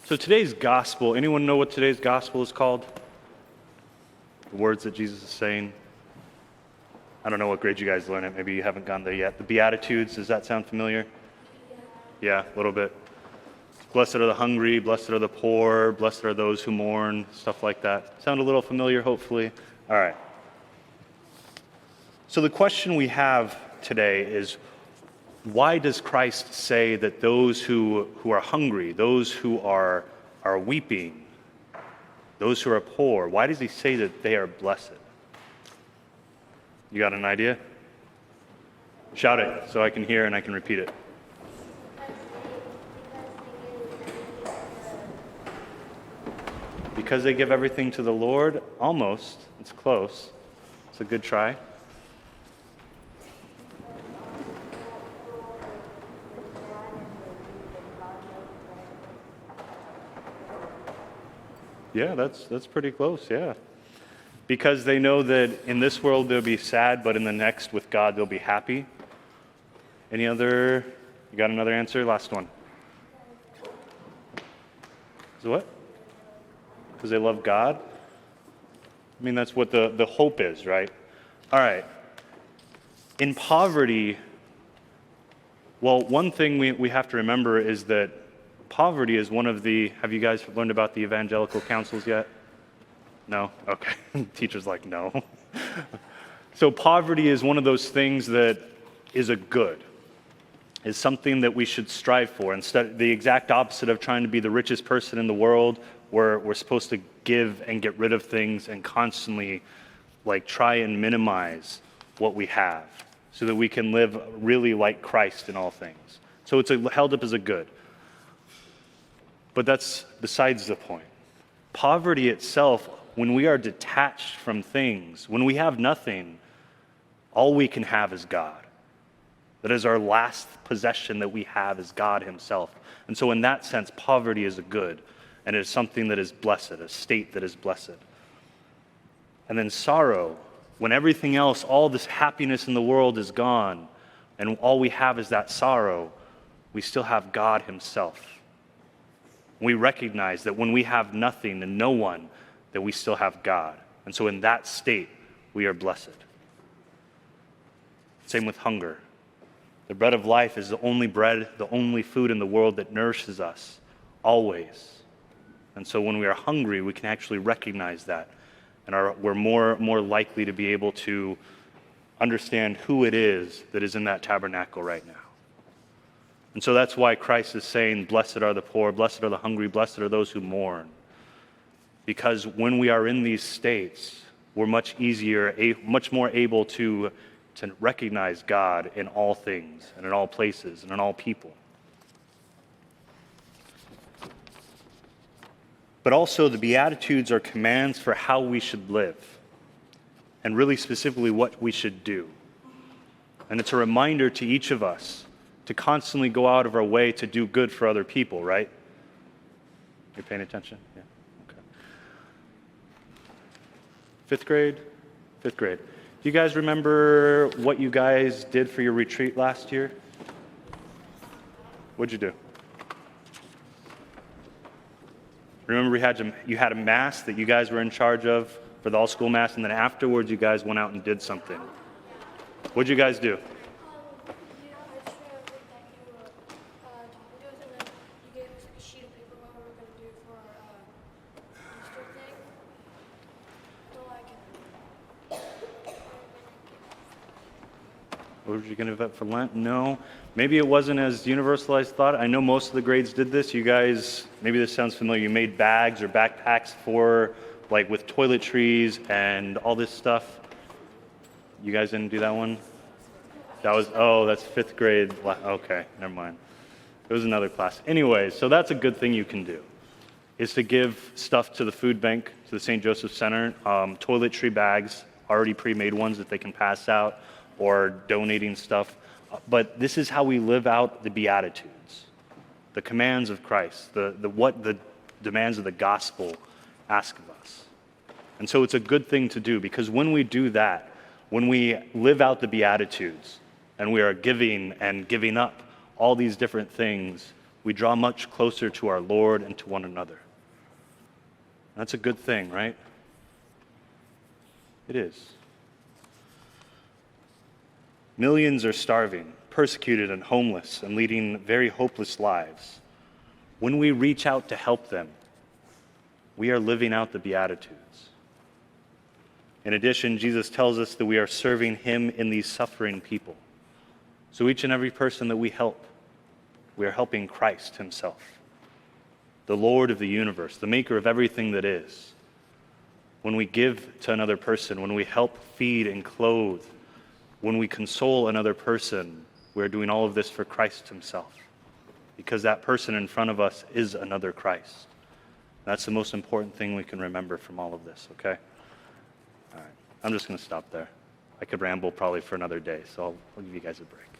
So today's gospel, anyone know what today's gospel is called? The words that Jesus is saying. I don't know what grade you guys learn it. Maybe you haven't gone there yet. The Beatitudes, does that sound familiar? Yeah, a little bit. Blessed are the hungry, blessed are the poor, blessed are those who mourn, stuff like that. Sound a little familiar, hopefully? All right. So the question we have today is, why does Christ say that those who are hungry, those who are weeping, those who are poor, why does he say that they are blessed? You got an idea? Shout it so I can hear and I can repeat it. Because they give everything to the Lord? Almost. It's close. It's a good try. Yeah, that's pretty close, yeah. Because they know that in this world they'll be sad, but in the next with God they'll be happy. Any other? You got another answer? Last one. Is it what? Because they love God? I mean, that's what the hope is, right? All right. In poverty, well, one thing we have to remember is that poverty is one of the, have you guys learned about the evangelical councils yet? No? Okay. Teacher's like, no. So poverty is one of those things that is a good, is something that we should strive for. Instead, the exact opposite of trying to be the richest person in the world, we're supposed to give and get rid of things and constantly try and minimize what we have so that we can live really like Christ in all things. So it's held up as a good. But that's besides the point. Poverty itself, when we are detached from things, when we have nothing, all we can have is God. That is our last possession that we have is God himself. And so in that sense, poverty is a good, and it is something that is blessed, a state that is blessed. And then sorrow, when everything else, all this happiness in the world is gone, and all we have is that sorrow, we still have God himself. We recognize that when we have nothing and no one, that we still have God. And so in that state, we are blessed. Same with hunger. The bread of life is the only bread, the only food in the world that nourishes us, always. And so when we are hungry, we can actually recognize that. And we're more likely to be able to understand who it is that is in that tabernacle right now. And so that's why Christ is saying, blessed are the poor, blessed are the hungry, blessed are those who mourn. Because when we are in these states, we're much more able to recognize God in all things and in all places and in all people. But also the Beatitudes are commands for how we should live, and really specifically what we should do. And it's a reminder to each of us to constantly go out of our way to do good for other people, right? You're paying attention? Yeah, okay. Fifth grade. Do you guys remember what you guys did for your retreat last year? What'd you do? Remember you had a mass that you guys were in charge of for the all-school mass, and then afterwards you guys went out and did something. What'd you guys do? What were you going to do for Lent? No. Maybe it wasn't as universal as thought. I know most of the grades did this. You guys, maybe this sounds familiar. You made bags or backpacks for, with toiletries and all this stuff. You guys didn't do that one? That's fifth grade. Okay, never mind. It was another class. Anyway, so that's a good thing you can do, is to give stuff to the food bank, to the St. Joseph Center, toiletry bags, already pre-made ones that they can pass out, or donating stuff. But this is how we live out the Beatitudes, the commands of Christ, what the demands of the gospel ask of us. And so it's a good thing to do, because when we do that, when we live out the Beatitudes and we are giving and giving up all these different things, we draw much closer to our Lord and to one another. That's a good thing, right? It is. Millions are starving, persecuted, and homeless, and leading very hopeless lives. When we reach out to help them, we are living out the Beatitudes. In addition, Jesus tells us that we are serving him in these suffering people. So each and every person that we help, we are helping Christ himself, the Lord of the universe, the maker of everything that is. When we give to another person, when we help feed and clothe, when we console another person, we are doing all of this for Christ himself, because that person in front of us is another Christ. That's the most important thing we can remember from all of this, okay? All right, I'm just going to stop there. I could ramble probably for another day, so I'll give you guys a break.